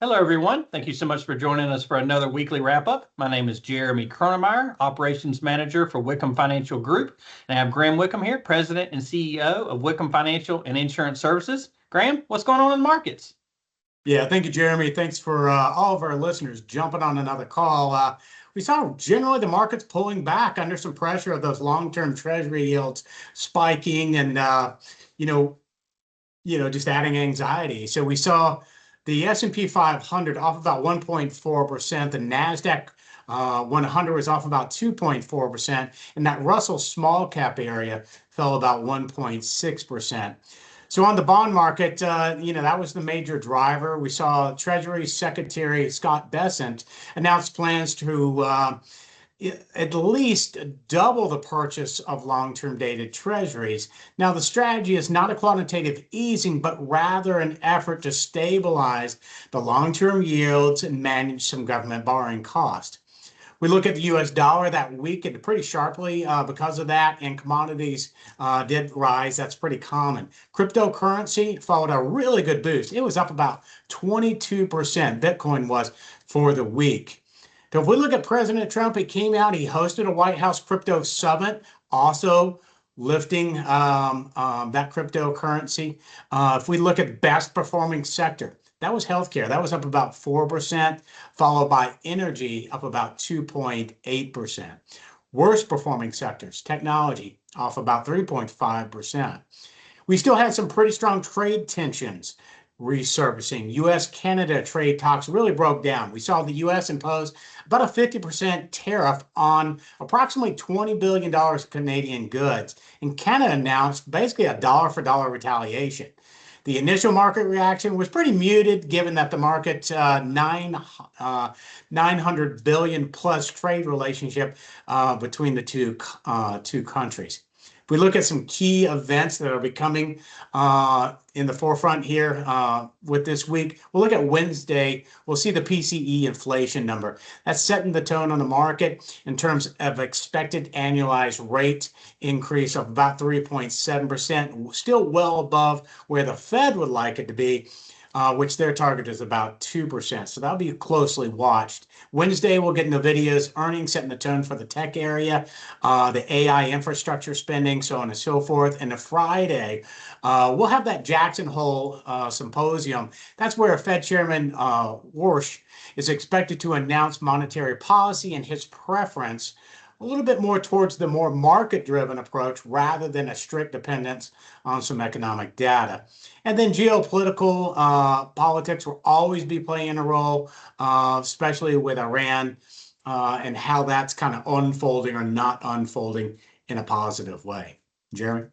Hello, everyone. Thank you so much for joining us for another weekly wrap-up. My name is Jeremy Kronemeyer, Operations Manager for Wickham Financial Group. And I have Graham Wickham here, President and CEO of Wickham Financial and Insurance Services. Graham, what's going on in the markets? Yeah, thank you, Jeremy. Thanks for all of our listeners jumping on another call. We saw generally the markets pulling back under some pressure of those long-term Treasury yields spiking and just adding anxiety. So we saw the S&P 500 off about 1.4%. The Nasdaq 100 was off about 2.4%, and that Russell small cap area fell about 1.6%. So on the bond market, that was the major driver. We saw Treasury Secretary Scott Bessent announce plans to at least double the purchase of long-term dated treasuries. Now, the strategy is not a quantitative easing, but rather an effort to stabilize the long-term yields and manage some government borrowing cost. We look at the U.S. dollar that weakened pretty sharply because of that, and commodities did rise. That's pretty common. Cryptocurrency followed a really good boost. It was up about 22%. Bitcoin was for the week. So if we look at President Trump, he came out, he hosted a White House crypto summit, also lifting that cryptocurrency. If we look at best performing sector, that was healthcare. That was up about 4%, followed by energy up about 2.8%. Worst performing sectors, technology off about 3.5%. We still had some pretty strong trade tensions resurfacing. U.S.-Canada trade talks really broke down. We saw the U.S. impose about a 50% tariff on approximately $20 billion of Canadian goods. And Canada announced basically a dollar-for-dollar retaliation. The initial market reaction was pretty muted, given that the market 900 billion plus trade relationship between the two countries. If we look at some key events that are becoming in the forefront here with this week, we'll look at Wednesday. We'll see the PCE inflation number. That's setting the tone on the market in terms of expected annualized rate increase of about 3.7%, still well above where the Fed would like it to be, which their target is about 2%. So that'll be closely watched. Wednesday, we'll get into videos, earnings setting the tone for the tech area, the AI infrastructure spending, so on and so forth. And the Friday, we'll have that Jackson Hole symposium. That's where Fed Chairman Warsh is expected to announce monetary policy and his preference a little bit more towards the more market-driven approach rather than a strict dependence on some economic data. And then geopolitical politics will always be playing a role, especially with Iran and how that's kind of unfolding or not unfolding in a positive way. Jeremy?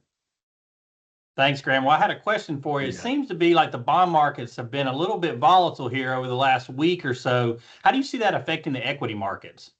Thanks, Graham. Well, I had a question for you. It seems to be like the bond markets have been a little bit volatile here over the last week or so. How do you see that affecting the equity markets?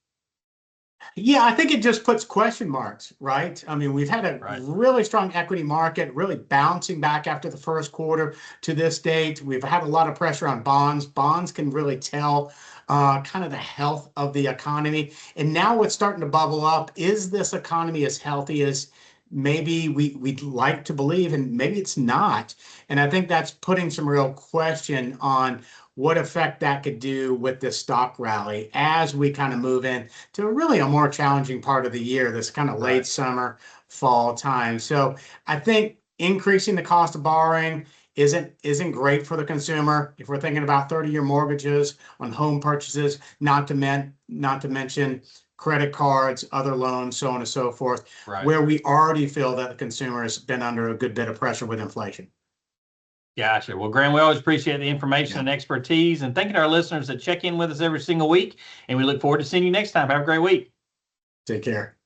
Yeah, I think it just puts question marks, right? I mean, we've had a really strong equity market, really bouncing back after the first quarter to this date. We've had a lot of pressure on bonds. Bonds can really tell kind of the health of the economy. And now what's starting to bubble up, is this economy as healthy as maybe we'd like to believe, and maybe it's not. And I think that's putting some real question on what effect that could do with this stock rally as we kind of move in to really a more challenging part of the year, this kind of late summer, fall time. So I think increasing the cost of borrowing isn't great for the consumer. If we're thinking about 30-year mortgages on home purchases, not to mention credit cards, other loans, so on and so forth, where we already feel that the consumer has been under a good bit of pressure with inflation. Gotcha. Well, Graham, we always appreciate the information and expertise, and thank you to our listeners that check in with us every single week. And we look forward to seeing you next time. Have a great week. Take care.